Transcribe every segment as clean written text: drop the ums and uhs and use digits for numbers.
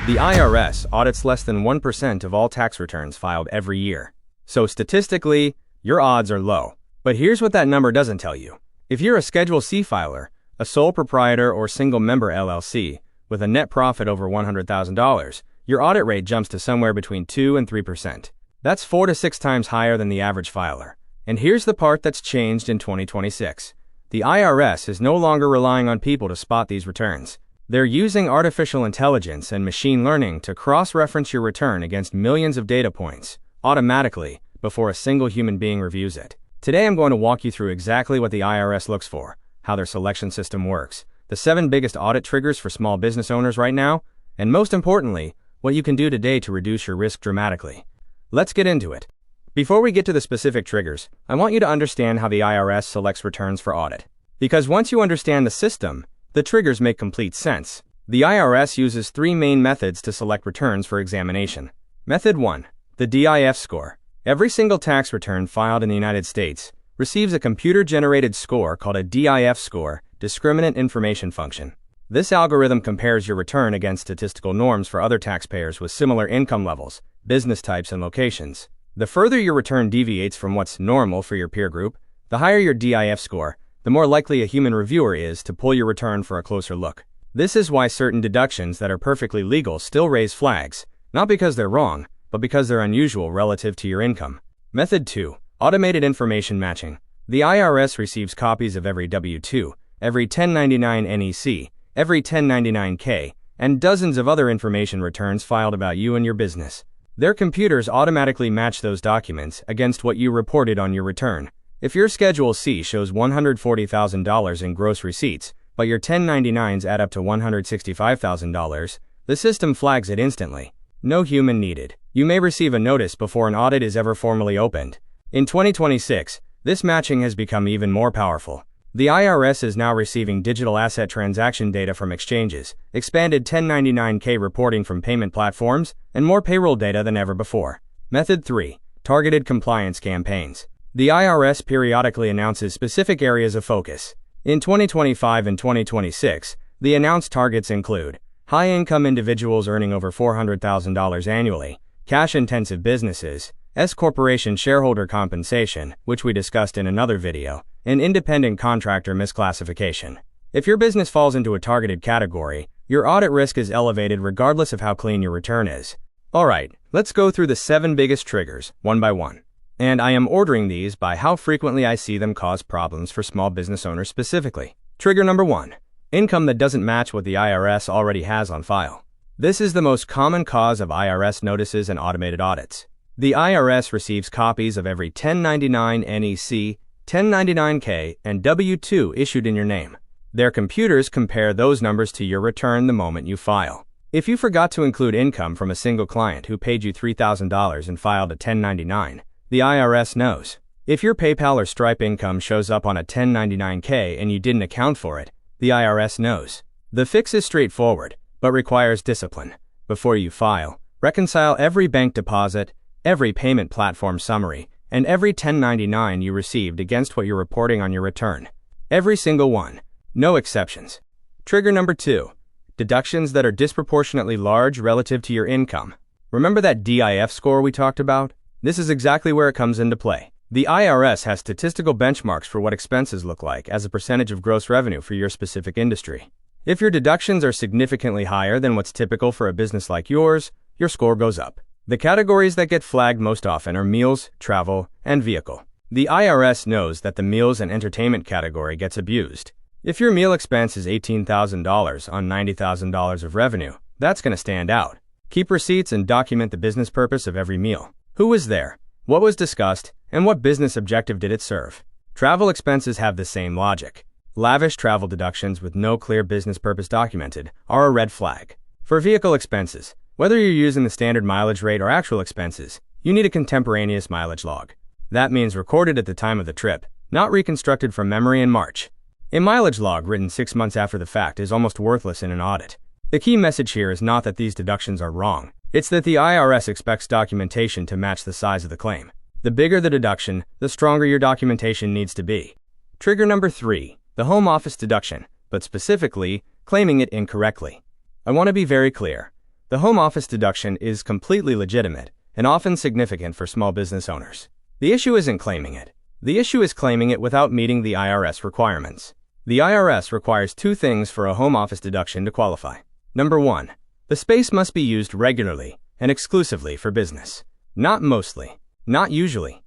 The IRS audits less than 1% of all tax returns filed every year. So statistically, your odds are low. But here's what that number doesn't tell you. If you're a Schedule C filer, a sole proprietor or single-member LLC, with a net profit over $100,000, your audit rate jumps to somewhere between 2 and 3%. That's 4 to 6 times higher than the average filer. And here's the part that's changed in 2026. The IRS is no longer relying on people to spot these returns. They're using artificial intelligence and machine learning to cross-reference your return against millions of data points, automatically, before a single human being reviews it. Today I'm going to walk you through exactly what the IRS looks for, how their selection system works, the 7 biggest audit triggers for small business owners right now, and most importantly, what you can do today to reduce your risk dramatically. Let's get into it. Before we get to the specific triggers, I want you to understand how the IRS selects returns for audit. Because once you understand the system, the triggers make complete sense. The IRS uses 3 main methods to select returns for examination. Method 1. The DIF score. Every single tax return filed in the United States receives a computer-generated score called a DIF score, Discriminant Information Function. This algorithm compares your return against statistical norms for other taxpayers with similar income levels, business types, and locations. The further your return deviates from what's normal for your peer group, the higher your DIF score, the more likely a human reviewer is to pull your return for a closer look. This is why certain deductions that are perfectly legal still raise flags, not because they're wrong, but because they're unusual relative to your income. Method 2. Automated information matching. The IRS receives copies of every W-2, every 1099 NEC, every 1099-K, and dozens of other information returns filed about you and your business. Their computers automatically match those documents against what you reported on your return. If your Schedule C shows $140,000 in gross receipts, but your 1099s add up to $165,000, the system flags it instantly. No human needed. You may receive a notice before an audit is ever formally opened. In 2026, this matching has become even more powerful. The IRS is now receiving digital asset transaction data from exchanges, expanded 1099-K reporting from payment platforms, and more payroll data than ever before. Method 3. Targeted compliance campaigns. The IRS periodically announces specific areas of focus. In 2025 and 2026, the announced targets include high-income individuals earning over $400,000 annually, cash-intensive businesses, S-Corporation shareholder compensation, which we discussed in another video, and independent contractor misclassification. If your business falls into a targeted category, your audit risk is elevated regardless of how clean your return is. Alright, let's go through the 7 biggest triggers, one by one. And I am ordering these by how frequently I see them cause problems for small business owners specifically. Trigger number 1. Income that doesn't match what the IRS already has on file. This is the most common cause of IRS notices and automated audits. The IRS receives copies of every 1099 NEC, 1099-K, and W-2 issued in your name. Their computers compare those numbers to your return the moment you file. If you forgot to include income from a single client who paid you $3,000 and filed a 1099, the IRS knows. If your PayPal or Stripe income shows up on a 1099-K and you didn't account for it, the IRS knows. The fix is straightforward, but requires discipline. Before you file, reconcile every bank deposit, every payment platform summary, and every 1099 you received against what you're reporting on your return. Every single one. No exceptions. Trigger number 2. Deductions that are disproportionately large relative to your income. Remember that DIF score we talked about? This is exactly where it comes into play. The IRS has statistical benchmarks for what expenses look like as a percentage of gross revenue for your specific industry. If your deductions are significantly higher than what's typical for a business like yours, your score goes up. The categories that get flagged most often are meals, travel, and vehicle. The IRS knows that the meals and entertainment category gets abused. If your meal expense is $18,000 on $90,000 of revenue, that's going to stand out. Keep receipts and document the business purpose of every meal. Who was there? What was discussed? And what business objective did it serve? Travel expenses have the same logic. Lavish travel deductions with no clear business purpose documented are a red flag. For vehicle expenses, whether you're using the standard mileage rate or actual expenses, you need a contemporaneous mileage log. That means recorded at the time of the trip, not reconstructed from memory in March. A mileage log written 6 months after the fact is almost worthless in an audit. The key message here is not that these deductions are wrong. It's that the IRS expects documentation to match the size of the claim. The bigger the deduction, the stronger your documentation needs to be. Trigger number 3. The home office deduction, but specifically, claiming it incorrectly. I want to be very clear. The home office deduction is completely legitimate and often significant for small business owners. The issue isn't claiming it. The issue is claiming it without meeting the IRS requirements. The IRS requires two things for a home office deduction to qualify. Number 1. The space must be used regularly and exclusively for business. Not mostly, not usually,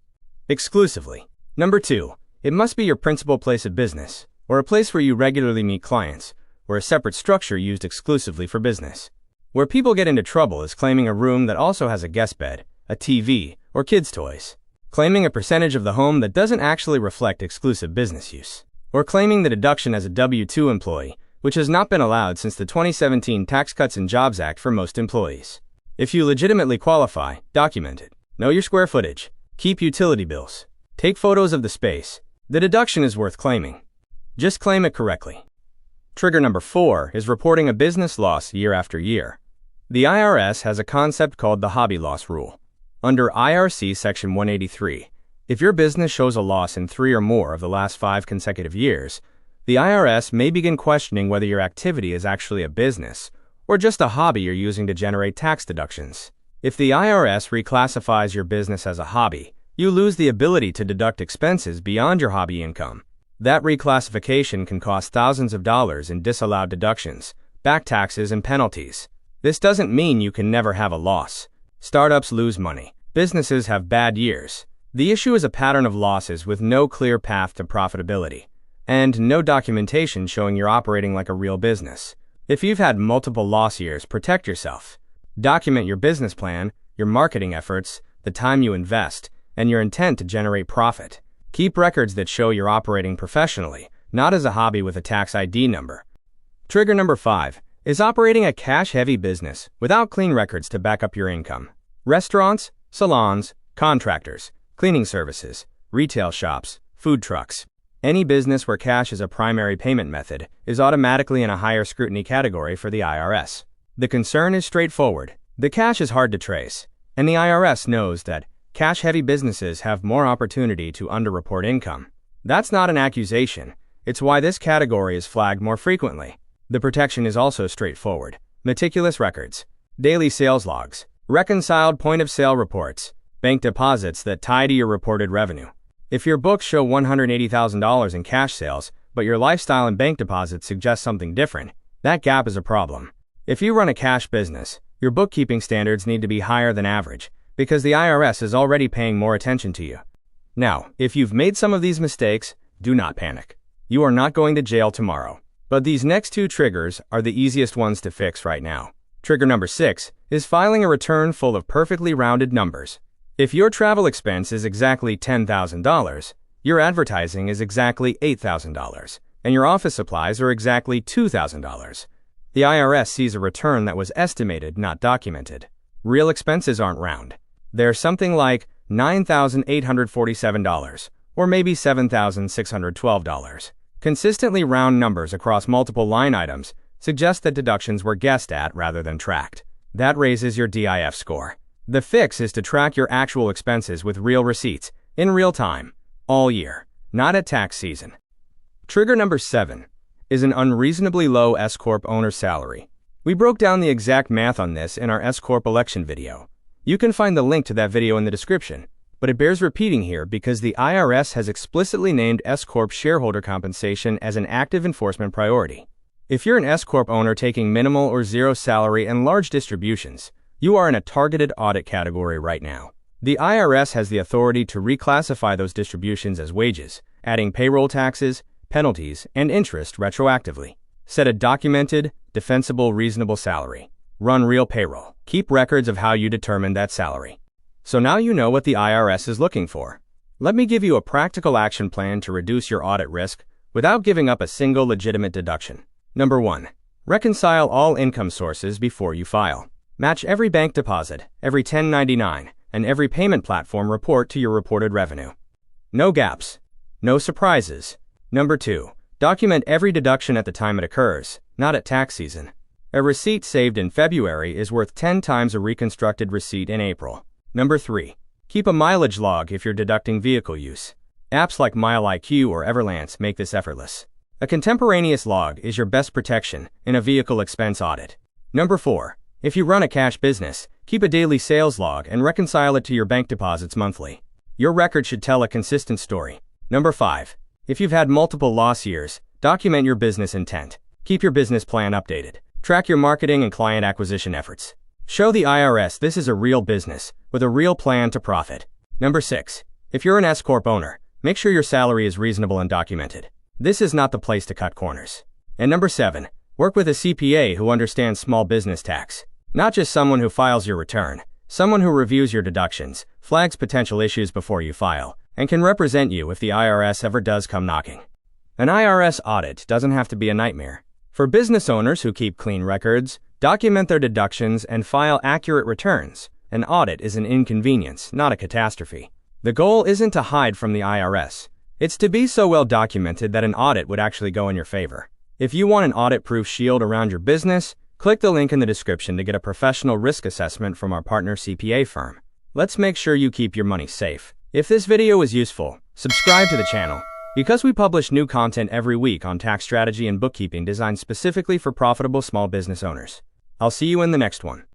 exclusively. Number 2. It must be your principal place of business, or a place where you regularly meet clients, or a separate structure used exclusively for business. Where people get into trouble is claiming a room that also has a guest bed, a TV, or kids' toys. Claiming a percentage of the home that doesn't actually reflect exclusive business use. Or claiming the deduction as a W-2 employee, which has not been allowed since the 2017 Tax Cuts and Jobs Act for most employees. If you legitimately qualify, document it. Know your square footage. Keep utility bills. Take photos of the space. The deduction is worth claiming. Just claim it correctly. Trigger number 4 is reporting a business loss year after year. The IRS has a concept called the hobby loss rule. Under IRC Section 183, if your business shows a loss in 3 or more of the last 5 consecutive years, the IRS may begin questioning whether your activity is actually a business or just a hobby you're using to generate tax deductions. If the IRS reclassifies your business as a hobby, you lose the ability to deduct expenses beyond your hobby income. That reclassification can cost thousands of dollars in disallowed deductions, back taxes, and penalties. This doesn't mean you can never have a loss. Startups lose money. Businesses have bad years. The issue is a pattern of losses with no clear path to profitability, and no documentation showing you're operating like a real business. If you've had multiple loss years, protect yourself. Document your business plan, your marketing efforts, the time you invest, and your intent to generate profit. Keep records that show you're operating professionally, not as a hobby with a tax ID number. Trigger number 5 is operating a cash-heavy business without clean records to back up your income. Restaurants, salons, contractors, cleaning services, retail shops, food trucks. Any business where cash is a primary payment method is automatically in a higher scrutiny category for the IRS. The concern is straightforward. The cash is hard to trace, and the IRS knows that cash-heavy businesses have more opportunity to underreport income. That's not an accusation. It's why this category is flagged more frequently. The protection is also straightforward. Meticulous records, daily sales logs, reconciled point-of-sale reports, bank deposits that tie to your reported revenue. If your books show $180,000 in cash sales, but your lifestyle and bank deposits suggest something different, that gap is a problem. If you run a cash business, your bookkeeping standards need to be higher than average, because the IRS is already paying more attention to you. Now, if you've made some of these mistakes, do not panic. You are not going to jail tomorrow. But these next 2 triggers are the easiest ones to fix right now. Trigger number 6 is filing a return full of perfectly rounded numbers. If your travel expense is exactly $10,000, your advertising is exactly $8,000, and your office supplies are exactly $2,000. The IRS sees a return that was estimated, not documented. Real expenses aren't round. They're something like $9,847, or maybe $7,612. Consistently round numbers across multiple line items suggest that deductions were guessed at rather than tracked. That raises your DIF score. The fix is to track your actual expenses with real receipts, in real time, all year, not at tax season. Trigger number 7 is an unreasonably low S-Corp owner salary. We broke down the exact math on this in our S-Corp election video. You can find the link to that video in the description, but it bears repeating here because the IRS has explicitly named S-Corp shareholder compensation as an active enforcement priority. If you're an S-Corp owner taking minimal or zero salary and large distributions, you are in a targeted audit category right now. The IRS has the authority to reclassify those distributions as wages, adding payroll taxes, penalties, and interest retroactively. Set a documented, defensible, reasonable salary. Run real payroll. Keep records of how you determine that salary. So now you know what the IRS is looking for. Let me give you a practical action plan to reduce your audit risk without giving up a single legitimate deduction. Number 1. Reconcile all income sources before you file. Match every bank deposit, every 1099, and every payment platform report to your reported revenue. No gaps. No surprises. Number 2. Document every deduction at the time it occurs, not at tax season. A receipt saved in February is worth 10 times a reconstructed receipt in April. Number 3. Keep a mileage log if you're deducting vehicle use. Apps like MileIQ or Everlance make this effortless. A contemporaneous log is your best protection in a vehicle expense audit. Number 4. If you run a cash business, keep a daily sales log and reconcile it to your bank deposits monthly. Your record should tell a consistent story. Number 5. If you've had multiple loss years, document your business intent. Keep your business plan updated. Track your marketing and client acquisition efforts. Show the IRS this is a real business, with a real plan to profit. Number 6. If you're an S-Corp owner, make sure your salary is reasonable and documented. This is not the place to cut corners. And number 7. Work with a CPA who understands small business tax. Not just someone who files your return, someone who reviews your deductions, flags potential issues before you file, and can represent you if the IRS ever does come knocking. An IRS audit doesn't have to be a nightmare. For business owners who keep clean records, document their deductions, and file accurate returns, an audit is an inconvenience, not a catastrophe. The goal isn't to hide from the IRS. It's to be so well documented that an audit would actually go in your favor. If you want an audit-proof shield around your business, click the link in the description to get a professional risk assessment from our partner CPA firm. Let's make sure you keep your money safe. If this video was useful, subscribe to the channel, because we publish new content every week on tax strategy and bookkeeping designed specifically for profitable small business owners. I'll see you in the next one.